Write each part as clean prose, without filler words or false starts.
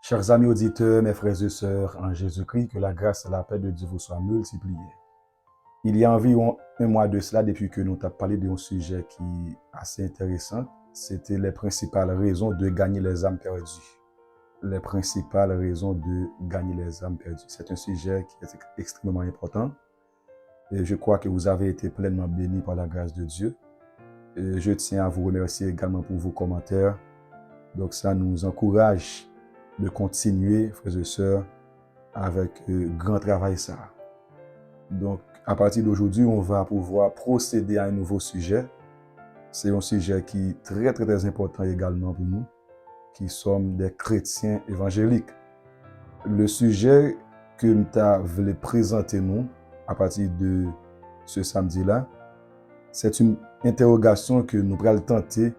Chers amis auditeurs, mes frères et sœurs, en Jésus-Christ, que la grâce et la paix de Dieu vous soient multipliées. Il y a environ un mois de cela, depuis que nous avons parlé d'un sujet qui est assez intéressant, c'était les principales raisons de gagner les âmes perdues. Les principales raisons de gagner les âmes perdues. C'est un sujet qui est extrêmement important et je crois que vous avez été pleinement bénis par la grâce de Dieu. Et je tiens à vous remercier également pour vos commentaires. Donc ça nous encourage de continuer, frères et sœurs, avec grand travail ça. Donc, à partir d'aujourd'hui, on va pouvoir procéder à un nouveau sujet. C'est un sujet qui est très, très, très important également pour nous, qui sommes des chrétiens évangéliques. Le sujet que nous voulons présenter nous, à partir de ce samedi-là, c'est une interrogation que nous allons tenter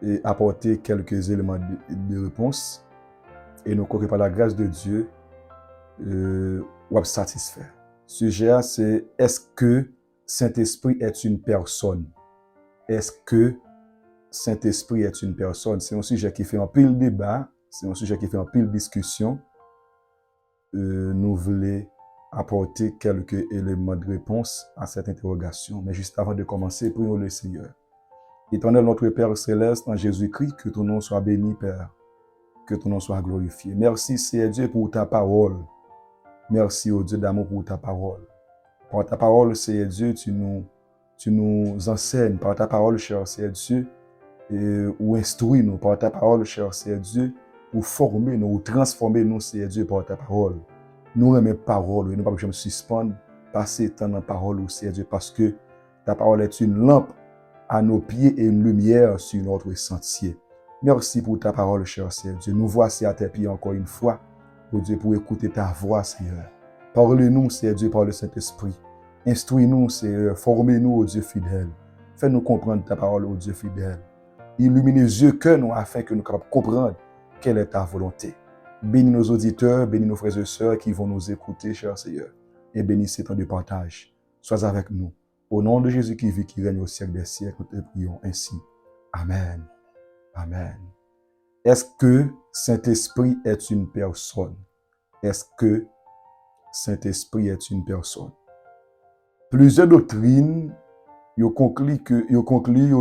et apporter quelques éléments de réponse. Et nous croyons par la grâce de Dieu, ou satisfait. Le sujet, c'est est-ce que Saint-Esprit est une personne? Est-ce que Saint-Esprit est une personne? C'est un sujet qui fait un pile débat, c'est un sujet qui fait un pile discussion. Nous voulons apporter quelques éléments de réponse à cette interrogation. Mais juste avant de commencer, prions le Seigneur. Éternel notre Père Céleste, en Jésus-Christ, que ton nom soit béni, Père. Que ton nom soit glorifié. Merci, Seigneur Dieu, pour ta parole. Merci, ô Dieu d'amour, pour ta parole. Par ta parole, Seigneur Dieu, tu nous enseignes. Par ta parole, cher Seigneur Dieu, ou instruis-nous. Par ta parole, cher Seigneur Dieu, ou former nous, ou transformer nous, Seigneur Dieu, par ta parole. Nous aimons parole, et nous ne pouvons pas me suspendre, passer tant dans la parole, Seigneur Dieu, parce que ta parole est une lampe à nos pieds et une lumière sur notre sentier. Merci pour ta parole, cher Seigneur Dieu. Nous voici à tes pieds encore une fois, ô Dieu, pour écouter ta voix, Seigneur. Parle-nous, Seigneur Dieu, par le Saint-Esprit. Instruis-nous, Seigneur. Formez-nous, ô Dieu fidèle. Fais-nous comprendre ta parole, ô Dieu fidèle. Illumine les yeux que nous, afin que nous puissions comprendre quelle est ta volonté. Bénis nos auditeurs, bénis nos frères et sœurs qui vont nous écouter, cher Seigneur. Et bénis ces temps de partage. Sois avec nous. Au nom de Jésus qui vit, qui règne au siècle des siècles, nous te prions ainsi. Amen. Amen. Est-ce que Saint-Esprit est une personne? Est-ce que Saint-Esprit est une personne? Plusieurs doctrines ont conclu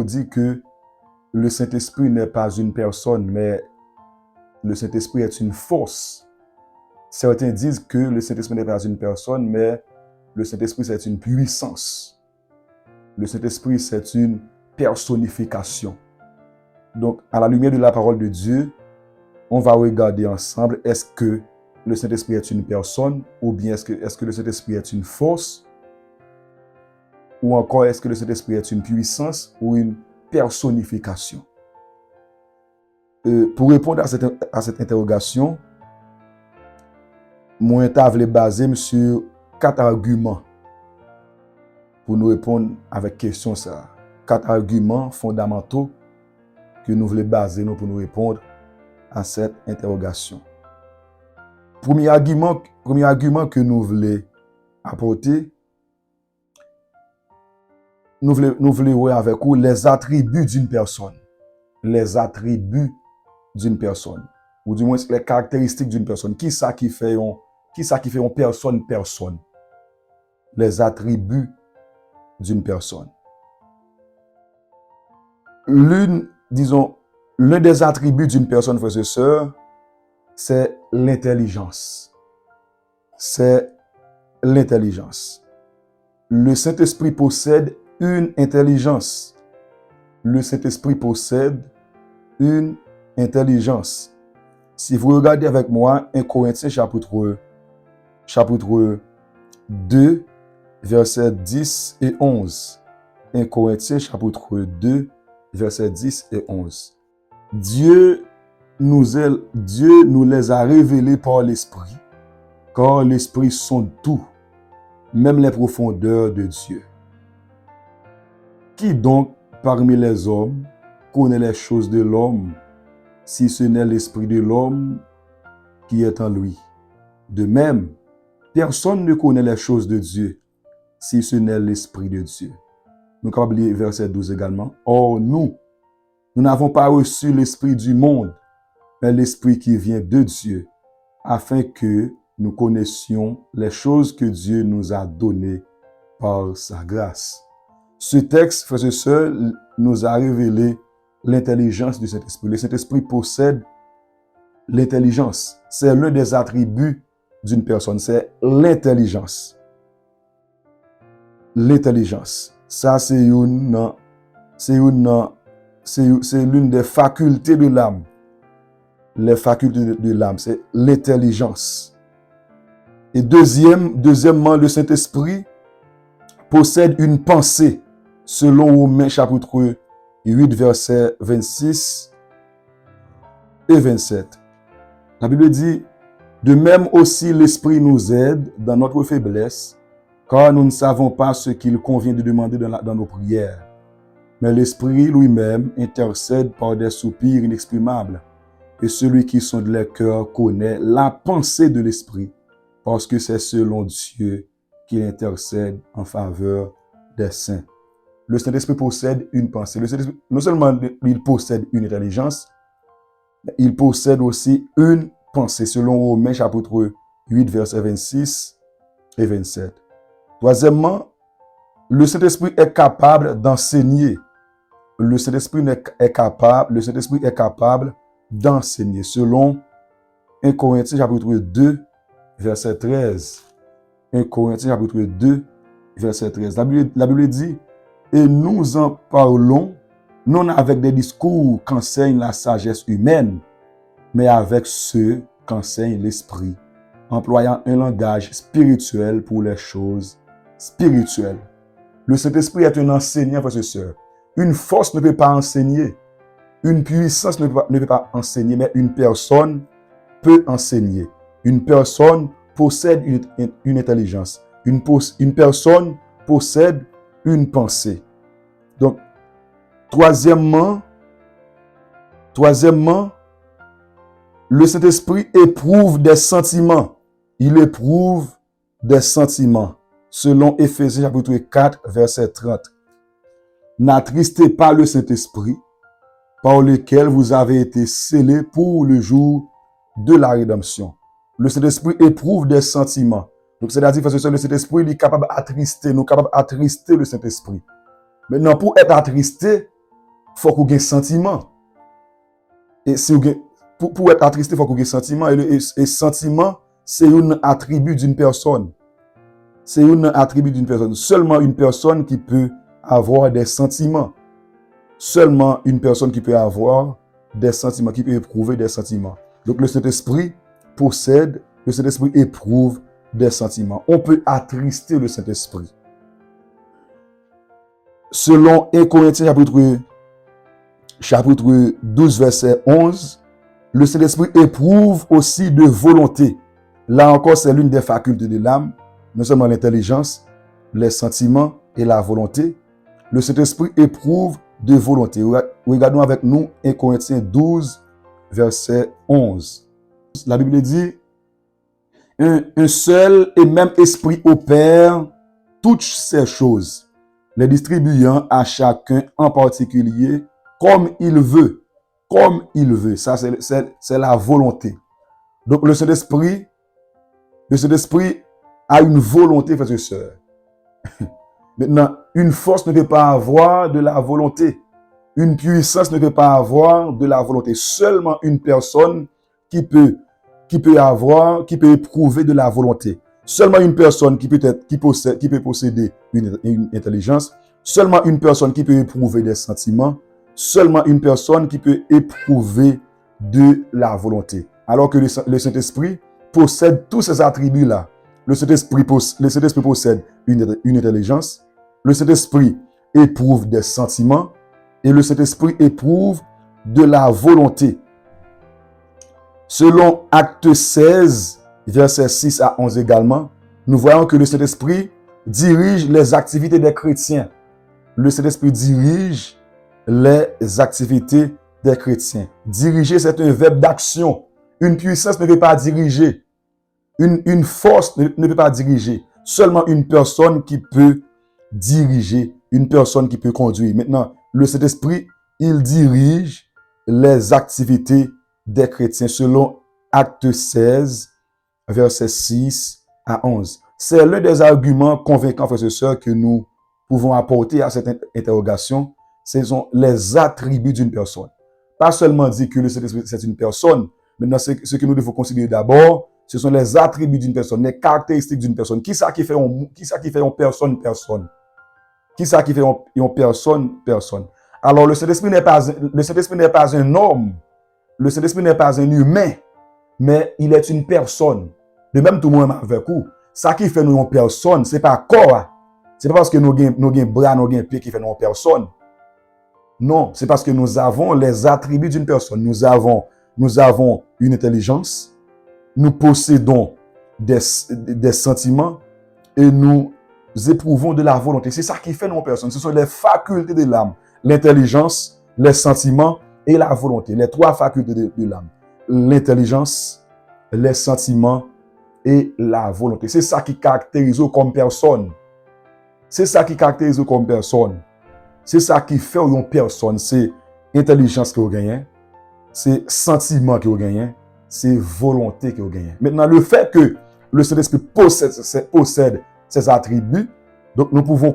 dit que le Saint-Esprit n'est pas une personne, mais le Saint-Esprit est une force. Certains disent que le Saint-Esprit n'est pas une personne, mais le Saint-Esprit c'est une puissance. Le Saint-Esprit c'est une personnification. Donc, à la lumière de la parole de Dieu, on va regarder ensemble, est-ce que le Saint-Esprit est une personne, ou bien est-ce que le Saint-Esprit est une force, ou encore est-ce que le Saint-Esprit est une puissance ou une personnification. Pour répondre à cette interrogation, moi, je voulais baser sur 4 arguments pour nous répondre avec question ça. 4 arguments fondamentaux que nous voulons baser pour nous répondre à cette interrogation. Premier argument que nous voulons apporter, nous voulons voir avec vous les attributs d'une personne. Les attributs d'une personne. Ou du moins les caractéristiques d'une personne. Qui ça qui fait une personne? Les attributs d'une personne. L'un des attributs d'une personne, frères et sœurs, c'est l'intelligence. C'est l'intelligence. Le Saint-Esprit possède une intelligence. Le Saint-Esprit possède une intelligence. Si vous regardez avec moi 1 Corinthiens chapitre 2, versets 10 et 11. 1 Corinthiens chapitre 2, versets 10 et 11. Dieu nous les a révélés par l'Esprit, car l'Esprit sonde tout, même les profondeurs de Dieu. Qui donc, parmi les hommes, connaît les choses de l'homme, si ce n'est l'Esprit de l'homme qui est en lui? De même, personne ne connaît les choses de Dieu, si ce n'est l'Esprit de Dieu. Nous avons oublié verset 12 également. Or, nous n'avons pas reçu l'Esprit du monde, mais l'Esprit qui vient de Dieu, afin que nous connaissions les choses que Dieu nous a données par sa grâce. Ce texte, frères et sœurs, nous a révélé l'intelligence du Saint-Esprit. Le Saint-Esprit possède l'intelligence. C'est l'un des attributs d'une personne, c'est l'intelligence. L'intelligence. Ça, c'est l'une des facultés de l'âme. Les facultés de l'âme, c'est l'intelligence. Et deuxièmement, le Saint-Esprit possède une pensée, selon Romains chapitre 8, versets 26 et 27. La Bible dit, de même aussi l'Esprit nous aide dans notre faiblesse, car nous ne savons pas ce qu'il convient de demander dans nos prières. Mais l'Esprit lui-même intercède par des soupirs inexprimables. Et celui qui sonde les cœurs connaît la pensée de l'Esprit, parce que c'est selon Dieu qu'il intercède en faveur des saints. Le Saint-Esprit possède une pensée. Le Saint-Esprit, non seulement il possède une intelligence, mais il possède aussi une pensée, selon Romains chapitre 8, versets 26 et 27. Troisièmement, le Saint-Esprit est capable d'enseigner. Le Saint-Esprit est capable d'enseigner, selon 1 Corinthiens chapitre 2, verset 13. 1 Corinthiens chapitre 2, verset 13. La Bible dit, et nous en parlons, non avec des discours qu'enseigne la sagesse humaine, mais avec ceux qu'enseigne l'Esprit, employant un langage spirituel pour les choses spirituelles. Le Saint-Esprit est un enseignant, frères et sœurs. Une force ne peut pas enseigner. Une puissance ne peut pas enseigner, mais une personne peut enseigner. Une personne possède une intelligence. Une personne possède une pensée. Donc, troisièmement, le Saint-Esprit éprouve des sentiments. Il éprouve des sentiments. Selon Éphésiens chapitre 4, verset 30. N'attristez pas le Saint-Esprit, par lequel vous avez été scellés pour le jour de la rédemption. Le Saint-Esprit éprouve des sentiments. Donc, c'est-à-dire que le Saint-Esprit est capable d'attrister, nous capable d'attrister le Saint-Esprit. Maintenant, pour être attristé, il faut qu'on ait un sentiment. Et si pour être attristé, il faut qu'on ait un sentiment. Et le sentiment, c'est un attribut d'une personne. C'est un attribut d'une personne. Seulement une personne qui peut avoir des sentiments. Seulement une personne qui peut avoir des sentiments, qui peut éprouver des sentiments. Donc le Saint-Esprit éprouve des sentiments. On peut attrister le Saint-Esprit. Selon 1 Corinthiens chapitre 12, verset 11, le Saint-Esprit éprouve aussi de volonté. Là encore, c'est l'une des facultés de l'âme, non seulement l'intelligence, les sentiments et la volonté. Le Saint-Esprit éprouve de volonté. Regardons avec nous 1 Corinthiens 12, verset 11. La Bible dit, un seul et même esprit opère toutes ces choses, les distribuant à chacun en particulier comme il veut. Comme il veut. Ça, c'est la volonté. Donc, le Saint-Esprit a une volonté, frères et sœurs. Maintenant, une force ne peut pas avoir de la volonté. Une puissance ne peut pas avoir de la volonté. Seulement une personne qui peut éprouver de la volonté. Seulement une personne qui peut posséder une intelligence. Seulement une personne qui peut éprouver des sentiments. Seulement une personne qui peut éprouver de la volonté. Alors que le Saint-Esprit possède tous ces attributs-là. Le Saint-Esprit possède une intelligence. Le Saint-Esprit éprouve des sentiments. Et le Saint-Esprit éprouve de la volonté. Selon Acte 16, versets 6 à 11 également, nous voyons que le Saint-Esprit dirige les activités des chrétiens. Le Saint-Esprit dirige les activités des chrétiens. Diriger, c'est un verbe d'action. Une puissance ne peut pas diriger. Une force ne peut pas diriger. Seulement une personne qui peut diriger, une personne qui peut conduire. Maintenant, le Saint-Esprit, il dirige les activités des chrétiens selon Acte 16, versets 6 à 11. C'est l'un des arguments convaincants, frères et sœurs, que nous pouvons apporter à cette interrogation. Ce sont les attributs d'une personne. Pas seulement dire que le Saint-Esprit, c'est une personne. Maintenant, ce que nous devons considérer d'abord, ce sont les attributs d'une personne, les caractéristiques d'une personne. Qui ça qui fait une personne, personne? Qui ça qui fait une personne, personne? Alors, le Saint-Esprit n'est pas un homme. Le Saint-Esprit n'est pas un humain, mais il est une personne. De même, tout le monde avec vous. Ça qui fait nous une personne, c'est pas corps. C'est pas parce que nous avons bras, nous avons pieds qui fait nous une personne. Non, c'est parce que nous avons les attributs d'une personne. Nous avons une intelligence, nous possédons des sentiments et nous éprouvons de la volonté. C'est ça qui fait nos personnes. Ce sont les facultés de l'âme. L'intelligence, les sentiments et la volonté. Les trois facultés de l'âme. L'intelligence, les sentiments et la volonté. C'est ça qui caractérise comme personne. C'est ça qui caractérise comme personne. C'est ça qui fait une personne. C'est intelligence que vous gagnez. C'est sentiment que vous gagnez. C'est volonté que vous gagnez. Maintenant, le fait que le Saint-Esprit possède ses attributs, donc nous pouvons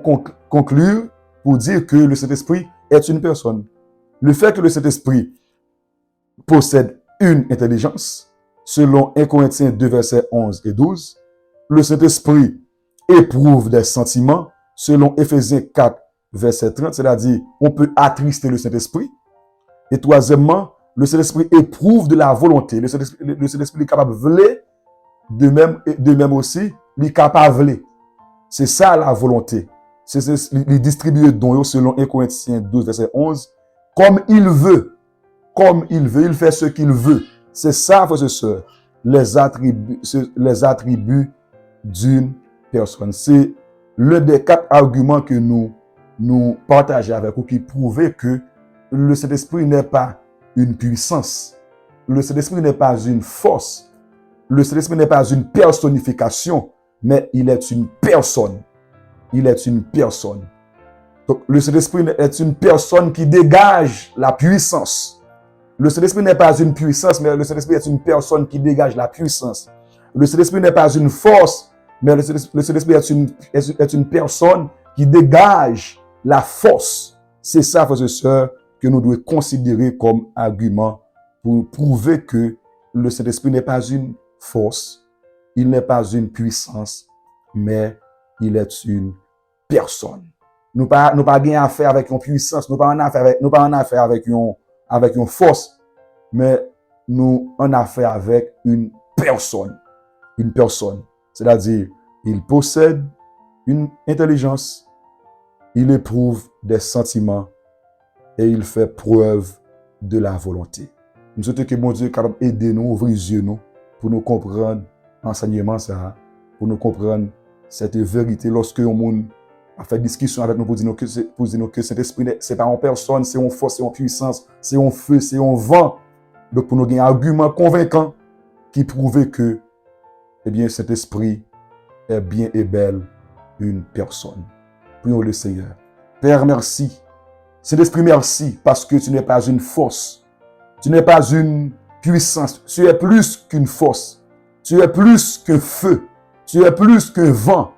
conclure pour dire que le Saint-Esprit est une personne. Le fait que le Saint-Esprit possède une intelligence, selon 1 Corinthiens 2, versets 11 et 12, le Saint-Esprit éprouve des sentiments, selon Éphésiens 4, verset 30, c'est-à-dire on peut attrister le Saint-Esprit. Et troisièmement, le Saint-Esprit éprouve de la volonté. Le Saint-Esprit est capable de vouloir, de même aussi, il est capable de vouloir. C'est ça la volonté. C'est il distribue dons selon 1 Corinthiens 12, verset 11, comme il veut. Comme il veut, il fait ce qu'il veut. C'est ça, frères et sœurs, les attributs d'une personne. C'est l'un des 4 arguments que nous partageons avec vous qui prouvent que le Saint-Esprit n'est pas une puissance. Le Saint-Esprit n'est pas une force. Le Saint-Esprit n'est pas une personnification, mais il est une personne. Il est une personne. Donc, le Saint-Esprit est une personne qui dégage la puissance. Le Saint-Esprit n'est pas une puissance, mais le Saint-Esprit est une personne qui dégage la puissance. Le Saint-Esprit n'est pas une force, mais le Saint-Esprit est une personne qui dégage la force. C'est ça, frères et sœurs, que nous devons considérer comme argument pour prouver que le Saint-Esprit n'est pas une force, il n'est pas une puissance, mais il est une personne. Nous pas affaire avec une puissance, nous pas en affaire avec une force, mais nous en affaire avec une personne. Une personne. C'est-à-dire, il possède une intelligence, il éprouve des sentiments et il fait preuve de la volonté. Nous souhaitons que mon Dieu est capable d'aider nous, ouvrir les yeux nous, pour nous comprendre l'enseignement ça, pour nous comprendre cette vérité lorsque le monde a fait discussion avec nous pour dire que cet esprit, c'est pas en personne, c'est en force, c'est en puissance, c'est en feu, c'est en vent. Donc pour nous gagner un argument convaincant qui prouve que, eh bien, cet esprit est bien et belle une personne. Prions le Seigneur. Père, merci. Cet esprit, merci, parce que tu n'es pas une force. Tu n'es pas une puissance. Tu es plus qu'une force. Tu es plus qu'un feu. Tu es plus qu'un vent.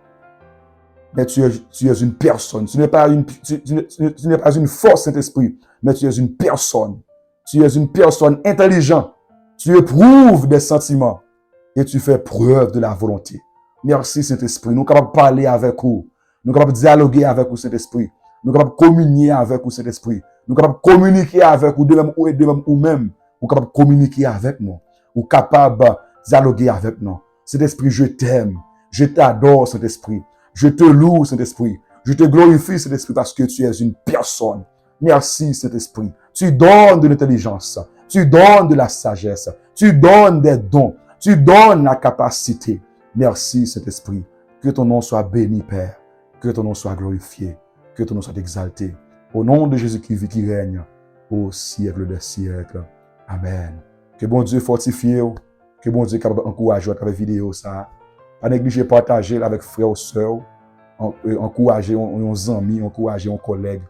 Mais tu es une personne. Tu n'es pas une force, Saint-Esprit, mais tu es une personne. Tu es une personne intelligente. Tu éprouves des sentiments et tu fais preuve de la volonté. Merci, Saint-Esprit. Nous sommes capables de parler avec vous. Nous sommes capables de dialoguer avec vous, Saint-Esprit. Nous sommes capables de communier avec vous, Saint-Esprit. Nous sommes capables de communiquer avec vous, de même ou même. Nous sommes capables de communiquer avec nous. Nous sommes capables de dialoguer avec nous. Saint-Esprit, je t'aime. Je t'adore, Saint-Esprit. Je te loue, Saint-Esprit. Je te glorifie, Saint-Esprit, parce que tu es une personne. Merci, Saint-Esprit. Tu donnes de l'intelligence. Tu donnes de la sagesse. Tu donnes des dons. Tu donnes la capacité. Merci, Saint-Esprit. Que ton nom soit béni, Père. Que ton nom soit glorifié. Que ton nom soit exalté. Au nom de Jésus qui vit, qui règne au siècle des siècles. Amen. Que bon Dieu fortifie. Que bon Dieu encourage à travers la vidéo ça. Pas négliger partager avec frères ou sœurs, encourager nos amis, encourager nos collègues,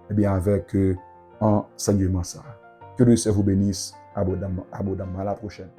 et bien avec enseignement ça. Que Dieu vous bénisse abondamment. À la prochaine.